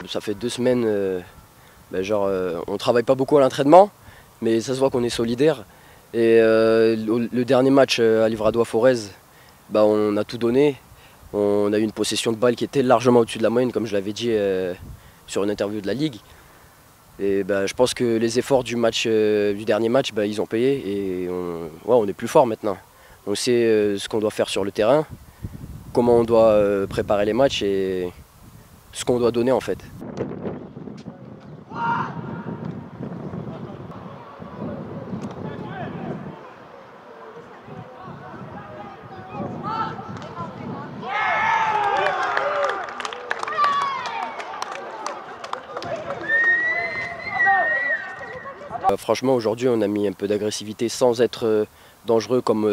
Ça fait 2 semaines, on travaille pas beaucoup à l'entraînement, mais ça se voit qu'on est solidaire. Et le dernier match à Livradois-Forez, on a tout donné. On a eu une possession de balle qui était largement au-dessus de la moyenne, comme je l'avais dit sur une interview de la Ligue. Et je pense que les efforts du dernier match, ils ont payé et on est plus fort maintenant. On sait ce qu'on doit faire sur le terrain, comment on doit préparer les matchs et ce qu'on doit donner en fait. Franchement, aujourd'hui, on a mis un peu d'agressivité sans être dangereux comme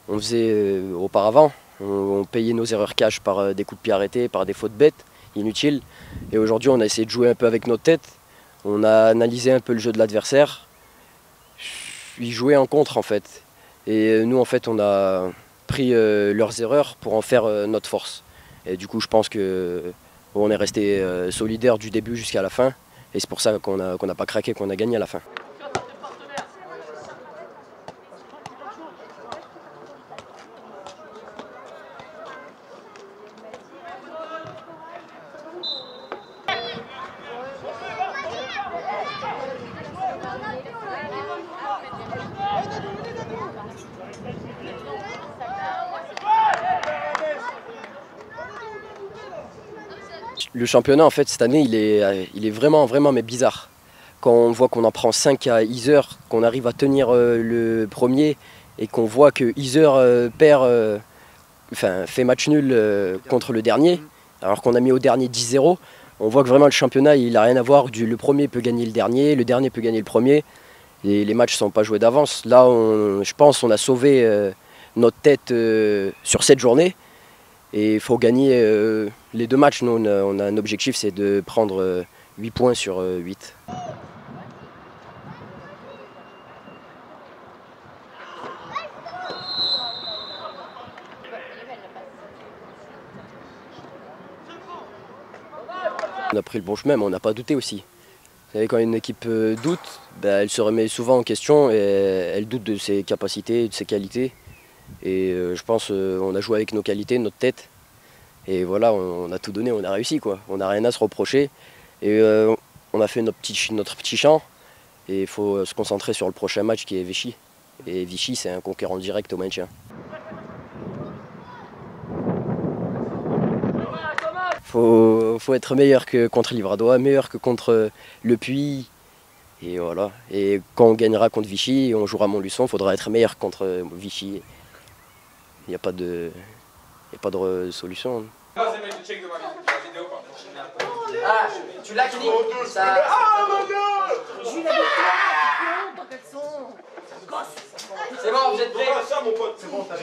on faisait auparavant. On payait nos erreurs cash par des coups de pied arrêtés, par des fautes bêtes, inutiles. Et aujourd'hui, on a essayé de jouer un peu avec notre tête. On a analysé un peu le jeu de l'adversaire. Ils jouaient en contre, en fait. Et nous, en fait, on a pris leurs erreurs pour en faire notre force. Et du coup, je pense qu'on est resté solidaire du début jusqu'à la fin. Et c'est pour ça qu'on n'a pas craqué, qu'on a gagné à la fin. Le championnat, en fait, cette année, il est vraiment mais bizarre. Quand on voit qu'on en prend 5 à Yzeure, qu'on arrive à tenir le premier et qu'on voit que Yzeure fait match nul contre le dernier, alors qu'on a mis au dernier 10-0, on voit que vraiment le championnat, il n'a rien à voir. Le premier peut gagner le dernier peut gagner le premier. Et les matchs ne sont pas joués d'avance. Là, je pense qu'on a sauvé notre tête sur cette journée. Et il faut gagner les 2 matchs. Nous, on a un objectif, c'est de prendre 8 points sur 8. On a pris le bon chemin, mais on n'a pas douté aussi. Vous savez, quand une équipe doute, elle se remet souvent en question et elle doute de ses capacités, de ses qualités. Et je pense qu'on a joué avec nos qualités, notre tête. Et voilà, on a tout donné, on a réussi quoi. On n'a rien à se reprocher. Et on a fait notre petit champ. Et il faut se concentrer sur le prochain match qui est Vichy. Et Vichy, c'est un concurrent direct au maintien. Faut être meilleur que contre Livradois, meilleur que contre Le Puy. Et voilà. Et quand on gagnera contre Vichy, on jouera à Montluçon, il faudra être meilleur contre Vichy. Il n'y a pas de solution. Ah, tu l'as Kini? Ça... C'est bon, vous êtes prêts? Ça, mon pote, c'est bon, t'as vu?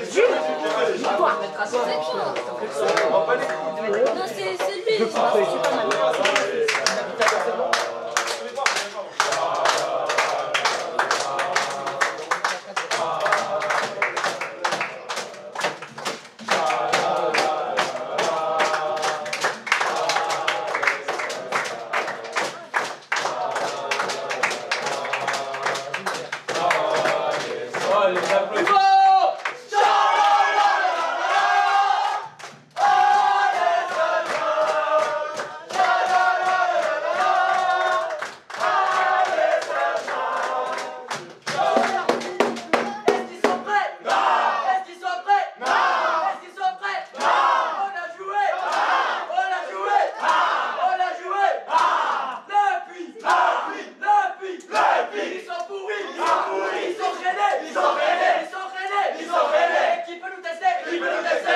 Non, c'est lui. Qui peut nous tester?